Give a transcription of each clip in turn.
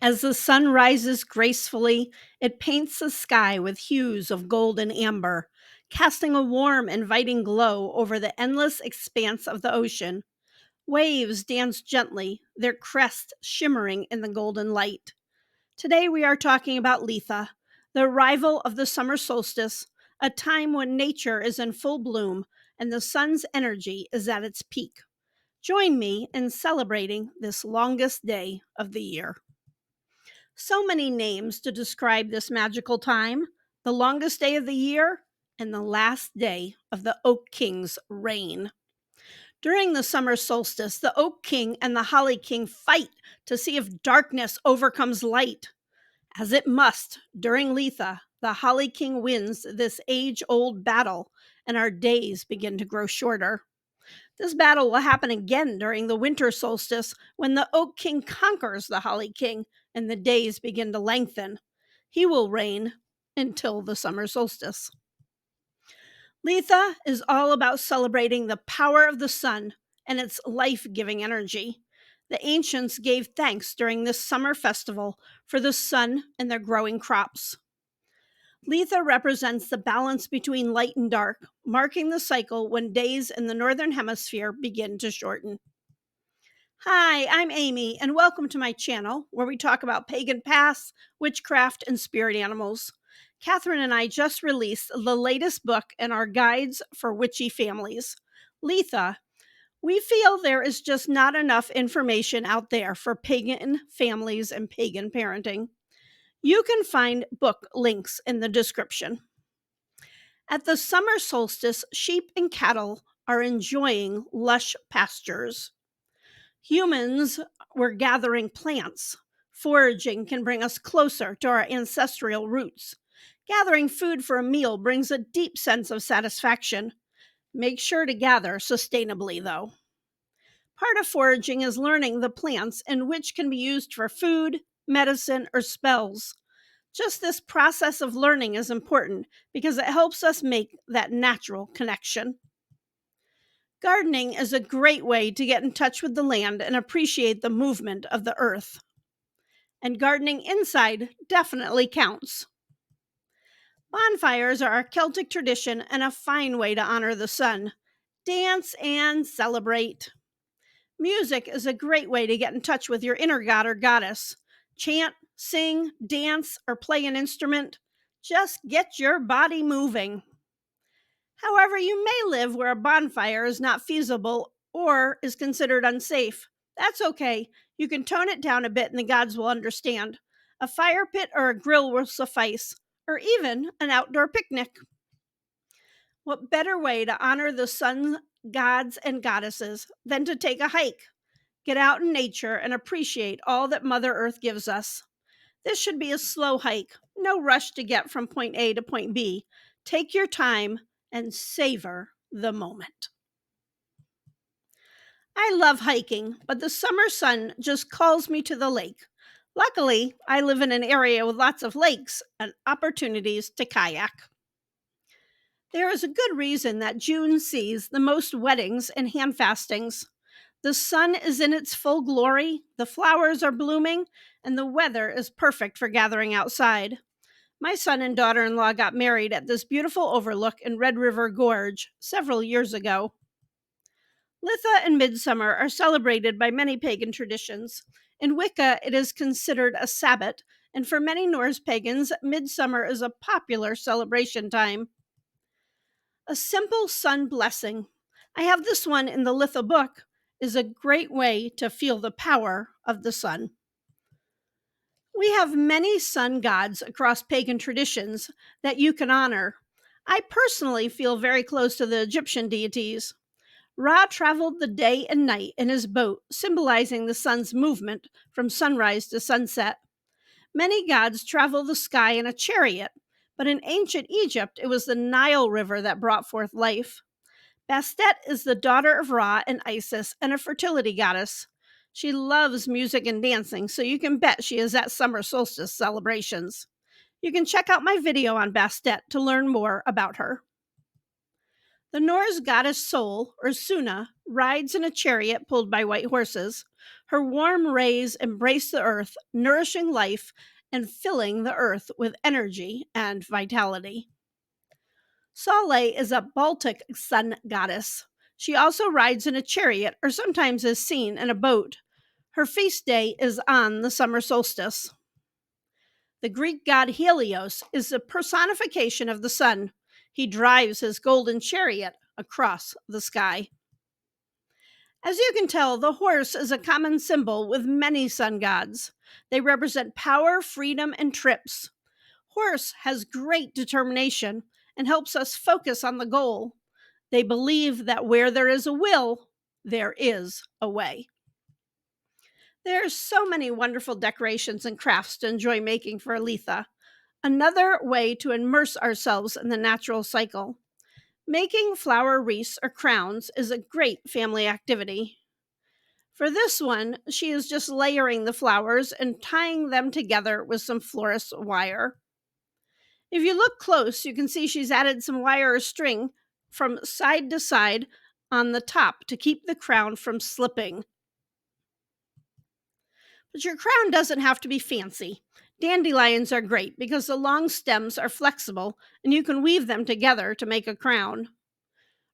As the sun rises gracefully, it paints the sky with hues of gold and amber, casting a warm, inviting glow over the endless expanse of the ocean. Waves dance gently, their crests shimmering in the golden light. Today we are talking about Litha, the arrival of the summer solstice, a time when nature is in full bloom and the sun's energy is at its peak. Join me in celebrating this longest day of the year. So many names to describe this magical time: the longest day of the year and the last day of the Oak King's reign. During the summer solstice, the Oak King and the Holly King fight to see if darkness overcomes light. As it must, during Litha, the Holly King wins this age old battle, and our days begin to grow shorter. This battle will happen again during the winter solstice when the Oak King conquers the Holly King and the days begin to lengthen. He will reign until the summer solstice. Litha is all about celebrating the power of the sun and its life giving energy. The ancients gave thanks during this summer festival for the sun and their growing crops. Litha represents the balance between light and dark, marking the cycle when days in the Northern Hemisphere begin to shorten. Hi, I'm Amy, and welcome to my channel where we talk about pagan pasts, witchcraft, and spirit animals. Catherine and I just released the latest book in our guides for witchy families, Litha. We feel there is just not enough information out there for pagan families and pagan parenting. You can find book links in the description. At the summer solstice, sheep and cattle are enjoying lush pastures. Humans were gathering plants. Foraging can bring us closer to our ancestral roots. Gathering food for a meal brings a deep sense of satisfaction. Make sure to gather sustainably, though. Part of foraging is learning the plants and which can be used for food, medicine, or spells. Just this process of learning is important because it helps us make that natural connection. Gardening is a great way to get in touch with the land and appreciate the movement of the earth. And gardening inside definitely counts. Bonfires are a Celtic tradition and a fine way to honor the sun. Dance and celebrate. Music is a great way to get in touch with your inner god or goddess. Chant, sing, dance, or play an instrument. Just get your body moving. However, you may live where a bonfire is not feasible or is considered unsafe. That's okay. You can tone it down a bit and the gods will understand. A fire pit or a grill will suffice, or even an outdoor picnic. What better way to honor the sun gods and goddesses than to take a hike? Get out in nature and appreciate all that Mother Earth gives us. This should be a slow hike, no rush to get from point A to point B. Take your time and savor the moment. I love hiking, but the summer sun just calls me to the lake. Luckily, I live in an area with lots of lakes and opportunities to kayak. There is a good reason that June sees the most weddings and hand fastings. The sun is in its full glory, the flowers are blooming, and the weather is perfect for gathering outside. My son and daughter-in-law got married at this beautiful overlook in Red River Gorge several years ago. Litha and midsummer are celebrated by many pagan traditions. In Wicca, it is considered a Sabbath, and for many Norse pagans, midsummer is a popular celebration time. A simple sun blessing, I have this one in the Litha book, is a great way to feel the power of the sun. We have many sun gods across pagan traditions that you can honor. I personally feel very close to the Egyptian deities. Ra traveled the day and night in his boat, symbolizing the sun's movement from sunrise to sunset. Many gods travel the sky in a chariot, but in ancient Egypt, it was the Nile River that brought forth life. Bastet is the daughter of Ra and Isis and a fertility goddess. She loves music and dancing, so you can bet she is at summer solstice celebrations. You can check out my video on Bastet to learn more about her. The Norse goddess Sol, or Suna, rides in a chariot pulled by white horses. Her warm rays embrace the earth, nourishing life and filling the earth with energy and vitality. Sale is a Baltic sun goddess. She also rides in a chariot or sometimes is seen in a boat. Her feast day is on the summer solstice. The Greek god Helios is the personification of the sun. He drives his golden chariot across the sky. As you can tell, the horse is a common symbol with many sun gods. They represent power, freedom, and trips. Horse has great determination and helps us focus on the goal. They believe that where there is a will, there is a way. There are so many wonderful decorations and crafts to enjoy making for Litha. Another way to immerse ourselves in the natural cycle. Making flower wreaths or crowns is a great family activity. For this one, she is just layering the flowers and tying them together with some florist wire. If you look close, you can see she's added some wire or string from side to side on the top to keep the crown from slipping. But your crown doesn't have to be fancy. Dandelions are great because the long stems are flexible and you can weave them together to make a crown.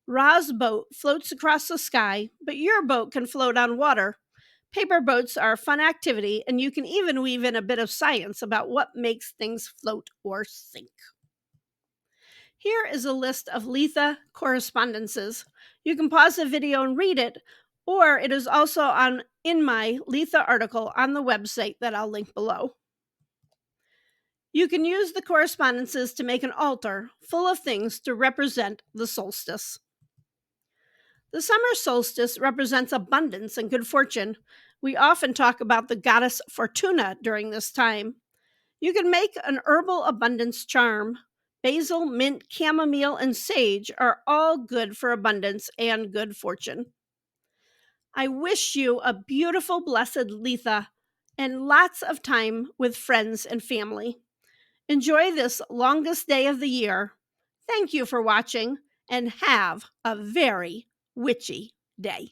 Ra's boat floats across the sky, but your boat can float on water. Paper boats are a fun activity, and you can even weave in a bit of science about what makes things float or sink. Here is a list of Litha correspondences. You can pause the video and read it, or it is also in my Litha article on the website that I'll link below. You can use the correspondences to make an altar full of things to represent the solstice. The summer solstice represents abundance and good fortune. We often talk about the goddess Fortuna during this time. You can make an herbal abundance charm. Basil, mint, chamomile, and sage are all good for abundance and good fortune. I wish you a beautiful, blessed Litha and lots of time with friends and family. Enjoy this longest day of the year. Thank you for watching and have a very witchy day.